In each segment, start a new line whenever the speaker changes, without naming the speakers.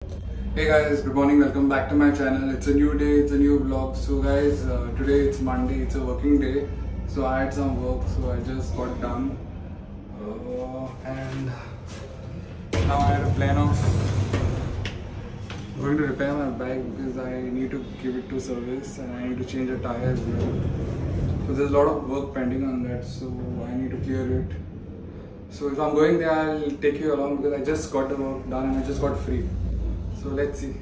Hey guys, good morning, welcome back to my channel. It's a new day, it's a new vlog. So guys, today it's Monday, it's a working day. So I had some work, so I just got done. And now I had a plan of going to repair my bike because I need to give it to service and I need to change a tire as well. So there's a lot of work pending on that, so I need to clear it. So if I'm going there, I'll take you along because I just got the work done and I just got free. So let's see.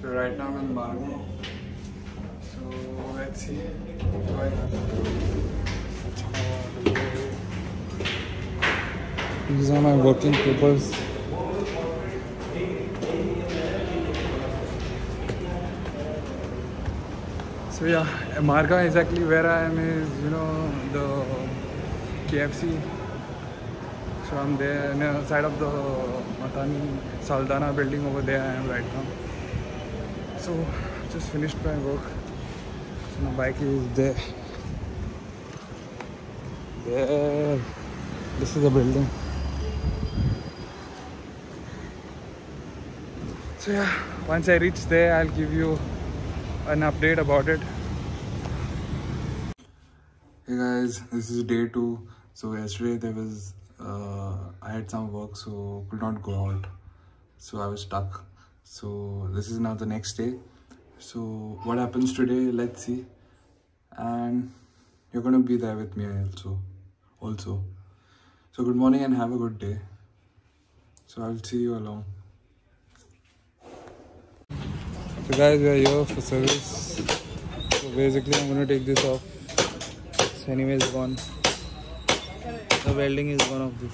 So right now I'm in Margo. So let's see. These are my working papers. So yeah, Marga exactly where I am is, the KFC. So I'm there on the side of the Matani Saldana building over there I am right now. So just finished my work. So my bike is there. There. This is the building. So yeah, once I reach there, I'll give you an update about it. Hey guys, this is day 2. So yesterday there was I had some work, so could not go out, so I was stuck. So this is now the next day. So what happens today, let's see. And you're gonna be there with me also. So good morning and have a good day. So I'll see you along. So guys, we are here for service. So basically I'm gonna take this off. So anyway, it's gone. The welding is one of this.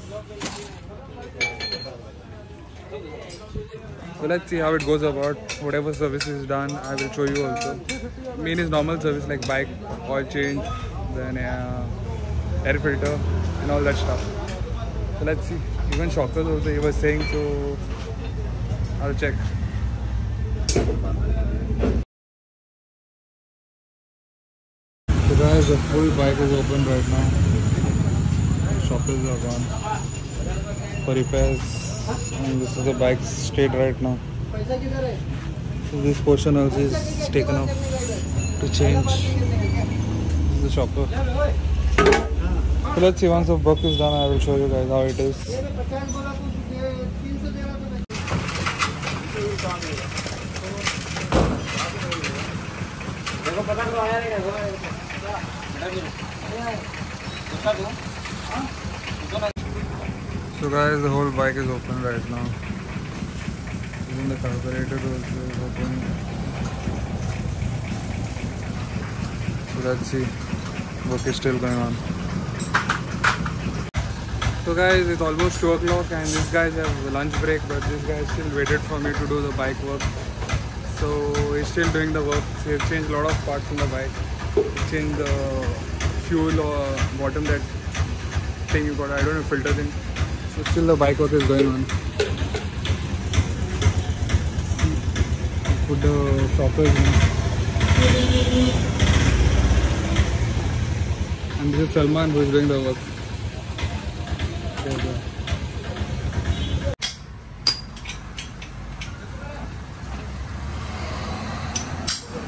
So let's see how it goes about. Whatever service is done, I will show you also. Main is normal service like bike, oil change, then air filter and all that stuff. So let's see. Even shockers also he was saying, so I'll check. So guys, the full bike is open right now. Shockers are gone for repairs, and this is the bike state right now. So this portion also is taken off to change. This is the shocker. So let's see, once the work is done, I will show you guys how it is. So guys, the whole bike is open right now. Even the carburetor also is open. So let's see, work is still going on. So guys, it's almost 2 o'clock and these guys have lunch break, but this guy still waited for me to do the bike work. So he's still doing the work. So he's changed a lot of parts in the bike. He changed the fuel or bottom, that thing you got, I don't know, filter thing. So still the bike work is going on. Put the shockers in. And this is Salman who is doing the work. Okay.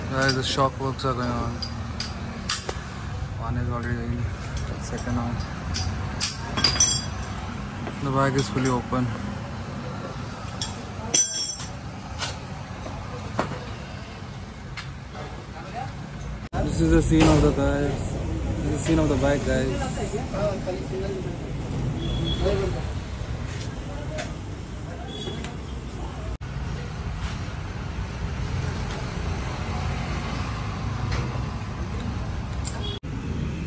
Guys, the shock works are going on. One is already in, second on. The bike is fully open. This is the scene of the guys. This is the scene of the bike, guys.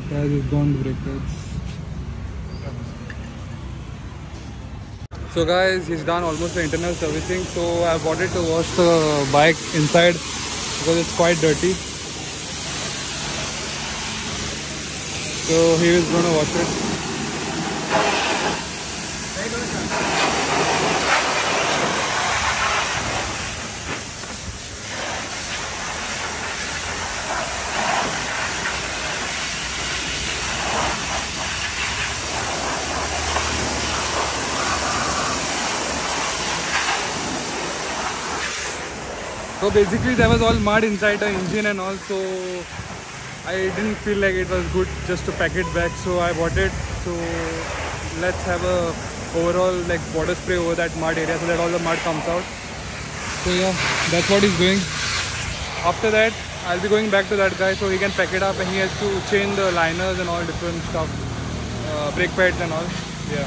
Guys, it's gone brake pads. So guys, he's done almost the internal servicing. So I wanted to wash the bike inside because it's quite dirty. So he is going to wash it.
So basically there was all mud inside the engine and all, so I didn't feel like it was good just to pack it back, so I bought it. So let's have a overall like water spray over that mud area so that all the mud comes out. So yeah, that's what he's doing. After that I'll be going back to that guy so he can pack it up, and he has to change the liners and all different stuff, brake pads and all. Yeah.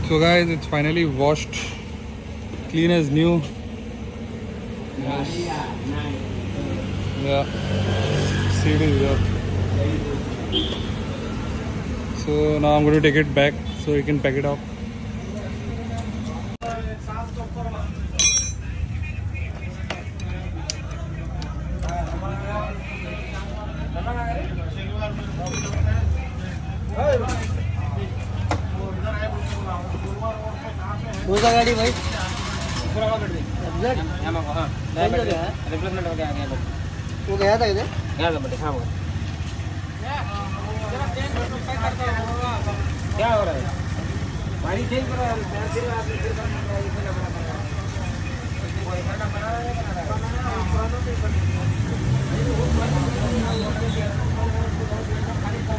So guys, it's finally washed, clean as new. Yes. Yeah, see it is here. So now I'm going to take it back so he can pack it up.
कौन सा गाड़ी भाई?
Replacement हो गया
वो गया था इधर?
गया था बेटे। हाँ क्या हो रहा है? गाड़ी चेंज करो।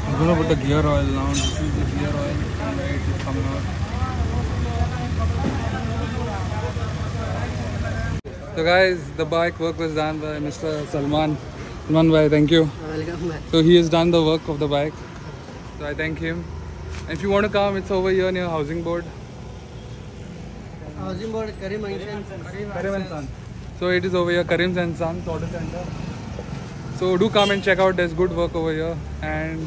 I'm gonna put the gear oil now. This is the gear oil. It is coming out. So guys, the bike work was done by Mr. Salman. Salman bhai, thank you.
Welcome.
So he has done the work of the bike. So I thank him. And if you want to come, it's over here near Housing Board.
Housing Board, Karim and
Son. So it is over here, Karim and Sons Auto Center. So do come and check out. There's good work over here. And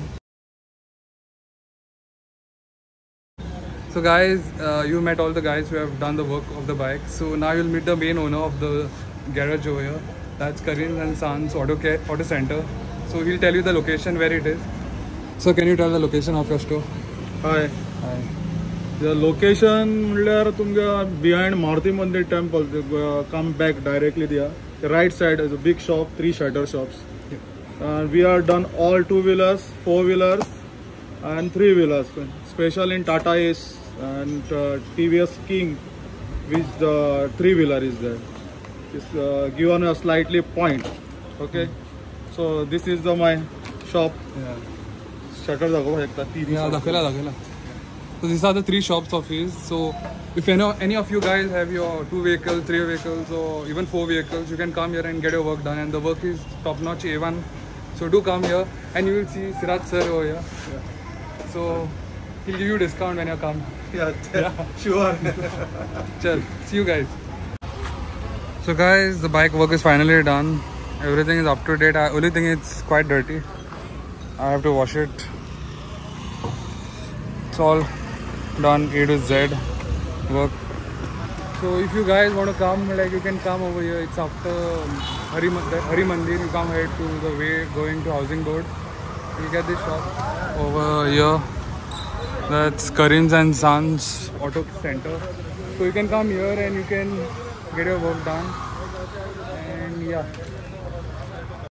so guys, you met all the guys who have done the work of the bike. So now you'll meet the main owner of the garage over here. That's Karim and Sons Auto Center. So he'll tell you the location where it is. So can you tell the location of your store?
Hi.
Hi.
The location म्हणल्यार तुमका behind Maruti Mandir temple. Come back directly there. The right side is a big shop, 3 shutter shops. And we are done all 2-wheelers, 4-wheelers, and 3-wheelers. Special in Tata Ace and TVS King, which the 3-wheeler is there. It's given a slightly point. Okay. So this is my shop.
Yeah.
Shutter दाखव एकदा.
Yeah, दाखवला. So these are the 3 shops of his. So if any of you guys have your 2 vehicles, 3 vehicles, or even 4 vehicles, you can come here and get your work done. And the work is top notch A1. So do come here, and you will see Siraj sir over here.
Yeah.
So he'll give you discount when you come.
Yeah, sure.
Chal, see you guys. So guys, the bike work is finally done. Everything is up to date. Only thing it's quite dirty. I have to wash it. It's all done A to Z work. So if you guys want to come, like you can come over here. It's after Hari Mandir. You come ahead to the way going to Housing Board. You get this shop over here. That's Karim's and Sons Auto Center. So you can come here and you can get your work done. And yeah.